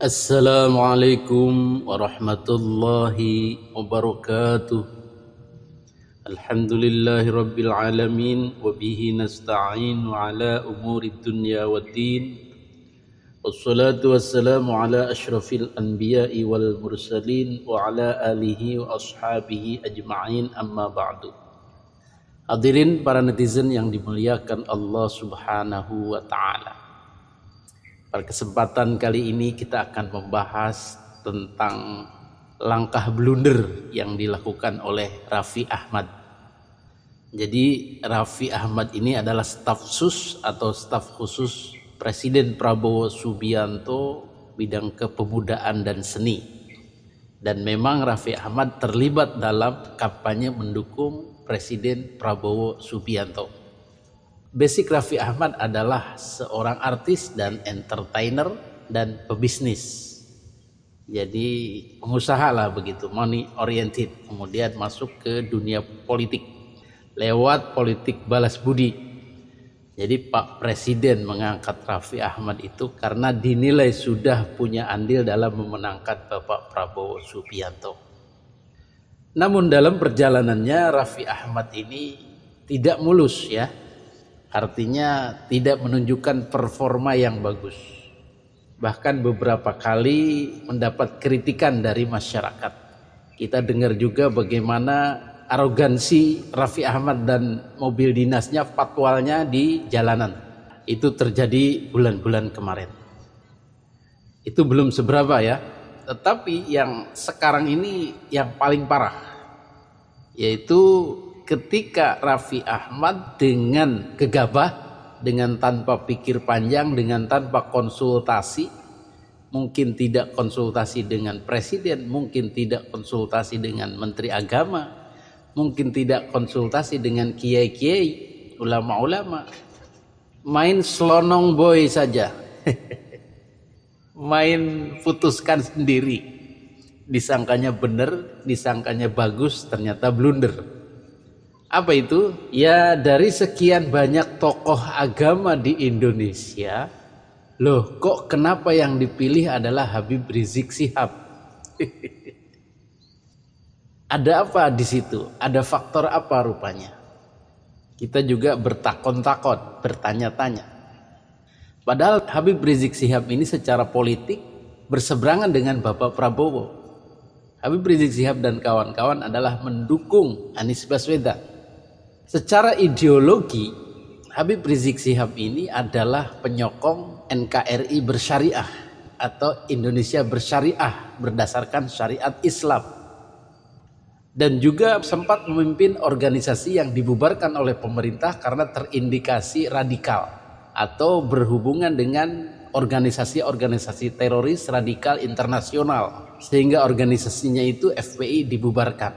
Assalamualaikum warahmatullahi wabarakatuh. Alhamdulillahi rabbil alamin wa bihi nasta'in ala umurid dunya waddin. Wassalatu wassalamu ala asyrafil anbiya'i wal mursalin wa ala alihi wa ashabihi ajma'in, amma ba'du. Hadirin para netizen yang dimuliakan Allah Subhanahu wa ta'ala. Pada kesempatan kali ini kita akan membahas tentang langkah blunder yang dilakukan oleh Raffi Ahmad. Jadi Raffi Ahmad ini adalah staf sus atau staf khusus Presiden Prabowo Subianto bidang kepemudaan dan seni. Dan memang Raffi Ahmad terlibat dalam kampanye mendukung Presiden Prabowo Subianto. Basic Raffi Ahmad adalah seorang artis dan entertainer dan pebisnis. Jadi pengusaha lah begitu, money oriented. Kemudian masuk ke dunia politik lewat politik balas budi. Jadi Pak Presiden mengangkat Raffi Ahmad itu karena dinilai sudah punya andil dalam memenangkan Bapak Prabowo Subianto. Namun dalam perjalanannya Raffi Ahmad ini tidak mulus ya. Artinya tidak menunjukkan performa yang bagus. Bahkan beberapa kali mendapat kritikan dari masyarakat. Kita dengar juga bagaimana arogansi Raffi Ahmad dan mobil dinasnya, patwalnya di jalanan. Itu terjadi bulan-bulan kemarin. Itu belum seberapa ya. Tetapi yang sekarang ini yang paling parah. Yaitu ketika Raffi Ahmad dengan gegabah, dengan tanpa pikir panjang, dengan tanpa konsultasi, mungkin tidak konsultasi dengan presiden, mungkin tidak konsultasi dengan menteri agama, mungkin tidak konsultasi dengan kiai-kiai, ulama-ulama, main selonong boy saja, main putuskan sendiri, disangkanya benar, disangkanya bagus, ternyata blunder. Apa itu? Ya, dari sekian banyak tokoh agama di Indonesia, loh kok kenapa yang dipilih adalah Habib Rizik Syihab? Ada apa di situ? Ada faktor apa rupanya? Kita juga bertakon-takon, bertanya-tanya. Padahal Habib Rizik Syihab ini secara politik berseberangan dengan Bapak Prabowo. Habib Rizik Syihab dan kawan-kawan adalah mendukung Anies Baswedan. Secara ideologi, Habib Rizik Syihab ini adalah penyokong NKRI bersyariah atau Indonesia bersyariah berdasarkan syariat Islam. Dan juga sempat memimpin organisasi yang dibubarkan oleh pemerintah karena terindikasi radikal atau berhubungan dengan organisasi-organisasi teroris radikal internasional. Sehingga organisasinya itu FPI dibubarkan.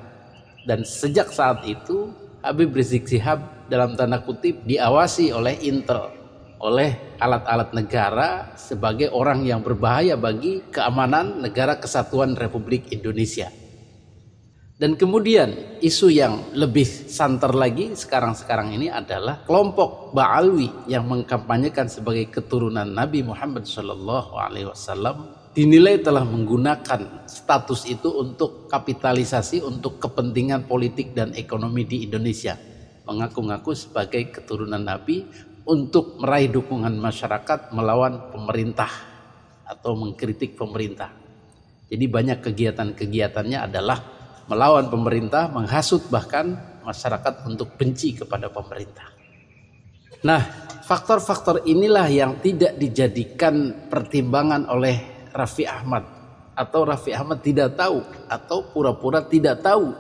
Dan sejak saat itu Habib Rizik Syihab dalam tanda kutip diawasi oleh Intel, oleh alat-alat negara sebagai orang yang berbahaya bagi keamanan negara kesatuan Republik Indonesia. Dan kemudian isu yang lebih santer lagi sekarang ini adalah kelompok Ba'alwi yang mengkampanyekan sebagai keturunan Nabi Muhammad SAW dinilai telah menggunakan status itu untuk kapitalisasi untuk kepentingan politik dan ekonomi di Indonesia. Mengaku-ngaku sebagai keturunan Nabi untuk meraih dukungan masyarakat melawan pemerintah atau mengkritik pemerintah. Jadi banyak kegiatan-kegiatannya adalah melawan pemerintah, menghasut bahkan masyarakat untuk benci kepada pemerintah. Nah, faktor-faktor inilah yang tidak dijadikan pertimbangan oleh Raffi Ahmad, atau Raffi Ahmad tidak tahu atau pura-pura tidak tahu.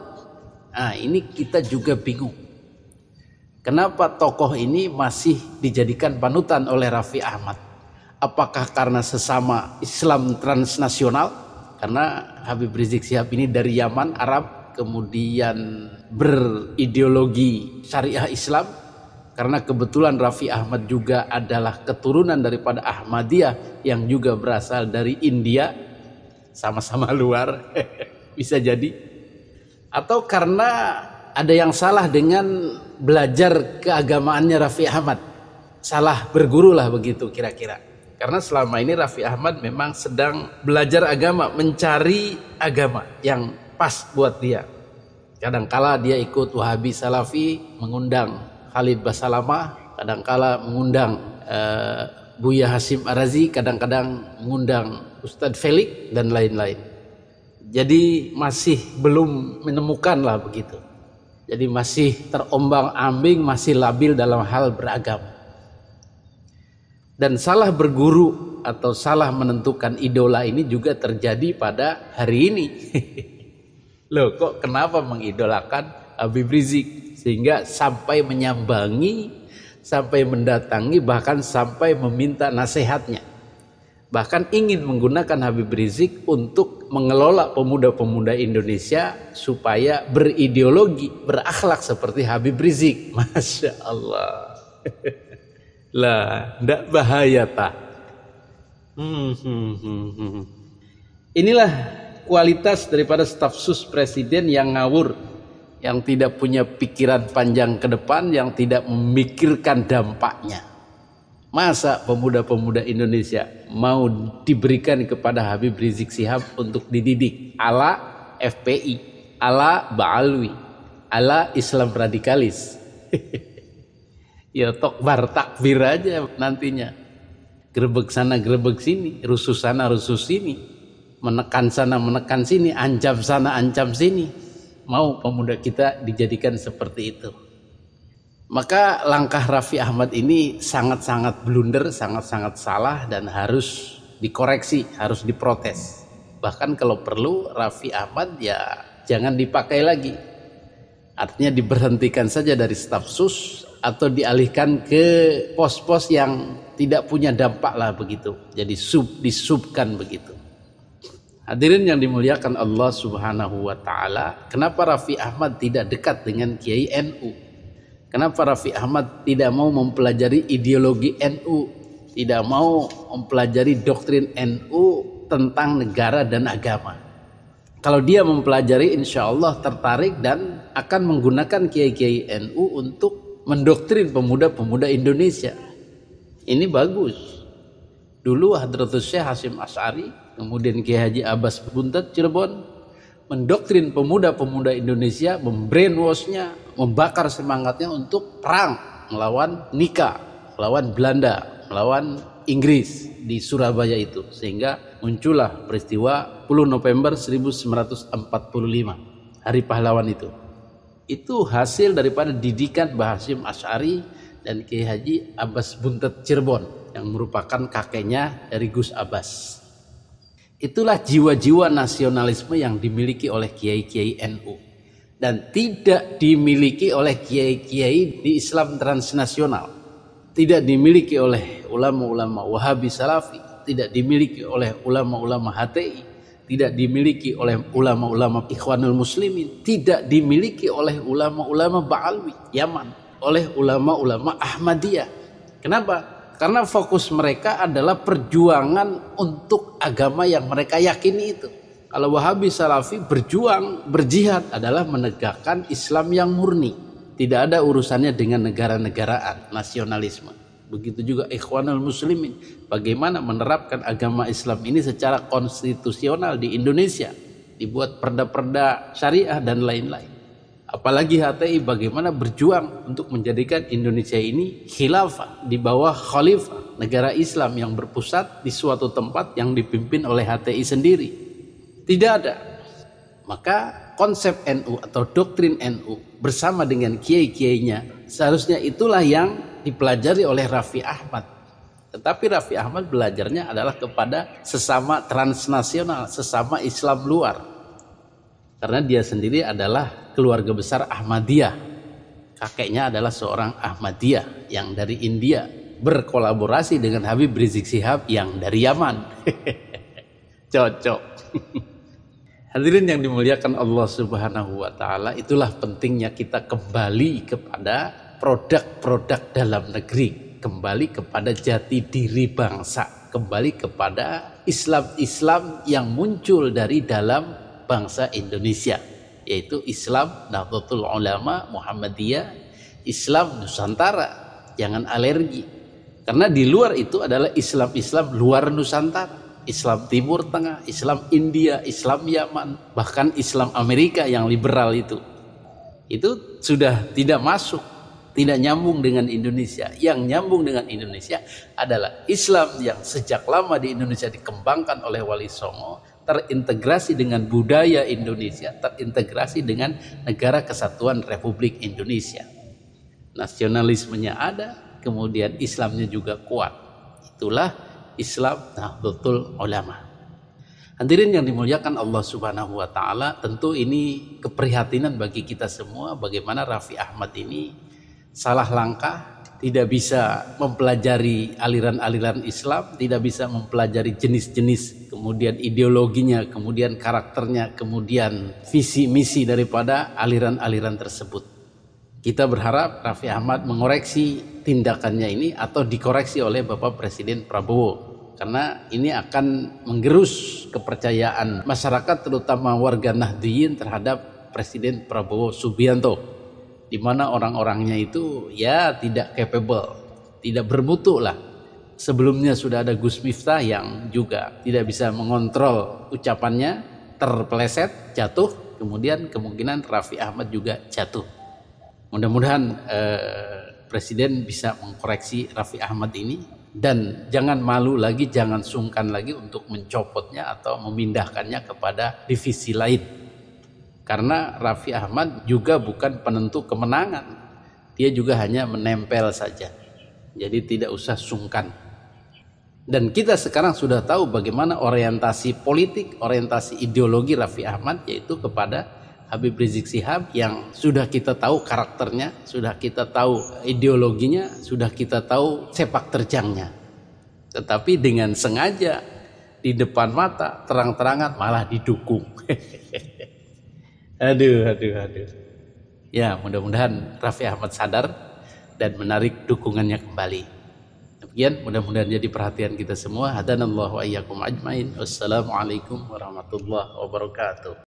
Nah, ini kita juga bingung. Kenapa tokoh ini masih dijadikan panutan oleh Raffi Ahmad? Apakah karena sesama Islam transnasional? Karena Habib Rizik Syihab ini dari Yaman, Arab, kemudian berideologi syariah Islam. Karena kebetulan Raffi Ahmad juga adalah keturunan daripada Ahmadiyah yang juga berasal dari India, sama-sama luar, bisa jadi. Atau karena ada yang salah dengan belajar keagamaannya Raffi Ahmad, salah berguru lah begitu kira-kira. Karena selama ini Raffi Ahmad memang sedang belajar agama, mencari agama yang pas buat dia. Kadangkala dia ikut Wahabi Salafi, mengundang Khalid Basalamah, kadangkala mengundang Buya Hasyim Arazi, kadang-kadang mengundang Ustadz Felix dan lain-lain. Jadi masih belum menemukan lah begitu. Jadi masih terombang-ambing, masih labil dalam hal beragama. Dan salah berguru atau salah menentukan idola ini juga terjadi pada hari ini. Loh, kok kenapa mengidolakan Habib Rizik sehingga sampai menyambangi, sampai mendatangi, bahkan sampai meminta nasihatnya. Bahkan ingin menggunakan Habib Rizik untuk mengelola pemuda-pemuda Indonesia supaya berideologi, berakhlak seperti Habib Rizik. Masya Allah. Lah, ndak bahaya tak? Inilah kualitas daripada staf sus presiden yang ngawur, yang tidak punya pikiran panjang ke depan, yang tidak memikirkan dampaknya. Masa pemuda-pemuda Indonesia mau diberikan kepada Habib Rizik Syihab untuk dididik ala FPI, ala Ba'alwi, ala Islam radikalis? Ya tokbar takbir aja nantinya. Gerebek sana gerebek sini, rusuh sana rusuh sini, menekan sana menekan sini, ancam sana ancam sini. Mau pemuda kita dijadikan seperti itu. Maka langkah Raffi Ahmad ini sangat-sangat blunder, sangat-sangat salah dan harus dikoreksi, harus diprotes. Bahkan kalau perlu Raffi Ahmad ya jangan dipakai lagi. Artinya diberhentikan saja dari staf sus atau dialihkan ke pos-pos yang tidak punya dampak lah begitu. Jadi disubkan begitu. Hadirin yang dimuliakan Allah Subhanahu wa taala, kenapa Raffi Ahmad tidak dekat dengan Kiai NU? Kenapa Raffi Ahmad tidak mau mempelajari ideologi NU, tidak mau mempelajari doktrin NU tentang negara dan agama? Kalau dia mempelajari, insya Allah tertarik dan akan menggunakan kiai-kiai NU untuk mendoktrin pemuda-pemuda Indonesia. Ini bagus. Dulu Hadratus Syekh Hasyim Asy'ari, kemudian Kiai Haji Abbas Buntet Cirebon, mendoktrin pemuda-pemuda Indonesia, membrainwashnya, membakar semangatnya untuk perang melawan Nika, melawan Belanda, melawan Inggris di Surabaya itu. Sehingga muncullah peristiwa 10 November 1945, Hari Pahlawan itu. Itu hasil daripada didikan Mbah Hasyim Asy'ari dan Kiai Haji Abbas Buntet Cirebon yang merupakan kakeknya dari Gus Abbas. Itulah jiwa-jiwa nasionalisme yang dimiliki oleh kiai-kiai NU dan tidak dimiliki oleh kiai-kiai di Islam transnasional, tidak dimiliki oleh ulama-ulama Wahabi Salafi, tidak dimiliki oleh ulama-ulama HTI, tidak dimiliki oleh ulama-ulama Ikhwanul Muslimin, tidak dimiliki oleh ulama-ulama Ba'alwi Yaman, oleh ulama-ulama Ahmadiyah. Kenapa? Karena fokus mereka adalah perjuangan untuk agama yang mereka yakini itu. Kalau Wahabi Salafi berjuang, berjihad adalah menegakkan Islam yang murni. Tidak ada urusannya dengan negara-negaraan, nasionalisme. Begitu juga Ikhwanul Muslimin. Bagaimana menerapkan agama Islam ini secara konstitusional di Indonesia. Dibuat perda-perda syariah dan lain-lain. Apalagi HTI bagaimana berjuang untuk menjadikan Indonesia ini khilafah di bawah khalifah negara Islam yang berpusat di suatu tempat yang dipimpin oleh HTI sendiri. Tidak ada. Maka konsep NU atau doktrin NU bersama dengan kiai-kiainya seharusnya itulah yang dipelajari oleh Raffi Ahmad. Tetapi Raffi Ahmad belajarnya adalah kepada sesama transnasional, sesama Islam luar. Karena dia sendiri adalah keluarga besar Ahmadiyah. Kakeknya adalah seorang Ahmadiyah yang dari India berkolaborasi dengan Habib Rizik Syihab yang dari Yaman. Cocok. Hadirin yang dimuliakan Allah Subhanahu wa taala, itulah pentingnya kita kembali kepada produk-produk dalam negeri, kembali kepada jati diri bangsa, kembali kepada Islam-Islam yang muncul dari dalam bangsa Indonesia, yaitu Islam Nahdlatul Ulama Muhammadiyah, Islam Nusantara. Jangan alergi. Karena di luar itu adalah Islam-Islam luar Nusantara, Islam Timur Tengah, Islam India, Islam Yaman, bahkan Islam Amerika yang liberal itu sudah tidak masuk, tidak nyambung dengan Indonesia. Yang nyambung dengan Indonesia adalah Islam yang sejak lama di Indonesia dikembangkan oleh Wali Songo, terintegrasi dengan budaya Indonesia, terintegrasi dengan Negara Kesatuan Republik Indonesia. Nasionalismenya ada, kemudian Islamnya juga kuat. Itulah Islam Nahdlatul Ulama. Hadirin yang dimuliakan Allah Subhanahu wa taala, tentu ini keprihatinan bagi kita semua bagaimana Raffi Ahmad ini salah langkah, tidak bisa mempelajari aliran-aliran Islam, tidak bisa mempelajari jenis-jenis, kemudian ideologinya, kemudian karakternya, kemudian visi misi daripada aliran-aliran tersebut. Kita berharap Raffi Ahmad mengoreksi tindakannya ini atau dikoreksi oleh Bapak Presiden Prabowo. Karena ini akan menggerus kepercayaan masyarakat, terutama warga Nahdliyin terhadap Presiden Prabowo Subianto, di mana orang-orangnya itu ya tidak capable, tidak bermutu lah. Sebelumnya sudah ada Gus Miftah yang juga tidak bisa mengontrol ucapannya, terpeleset, jatuh, kemudian kemungkinan Raffi Ahmad juga jatuh. Mudah-mudahan Presiden bisa mengkoreksi Raffi Ahmad ini, dan jangan malu lagi, jangan sungkan lagi untuk mencopotnya atau memindahkannya kepada divisi lain. Karena Raffi Ahmad juga bukan penentu kemenangan, dia juga hanya menempel saja. Jadi tidak usah sungkan. Dan kita sekarang sudah tahu bagaimana orientasi politik, orientasi ideologi Raffi Ahmad, yaitu kepada Habib Rizik Syihab, yang sudah kita tahu karakternya, sudah kita tahu ideologinya, sudah kita tahu sepak terjangnya. Tetapi dengan sengaja di depan mata terang-terangan malah didukung. Aduh. Ya, mudah-mudahan Raffi Ahmad sadar dan menarik dukungannya kembali. Demikian, mudah-mudahan jadi perhatian kita semua. Hadanallahu wa iyyakum ajmain. Wassalamualaikum warahmatullahi wabarakatuh.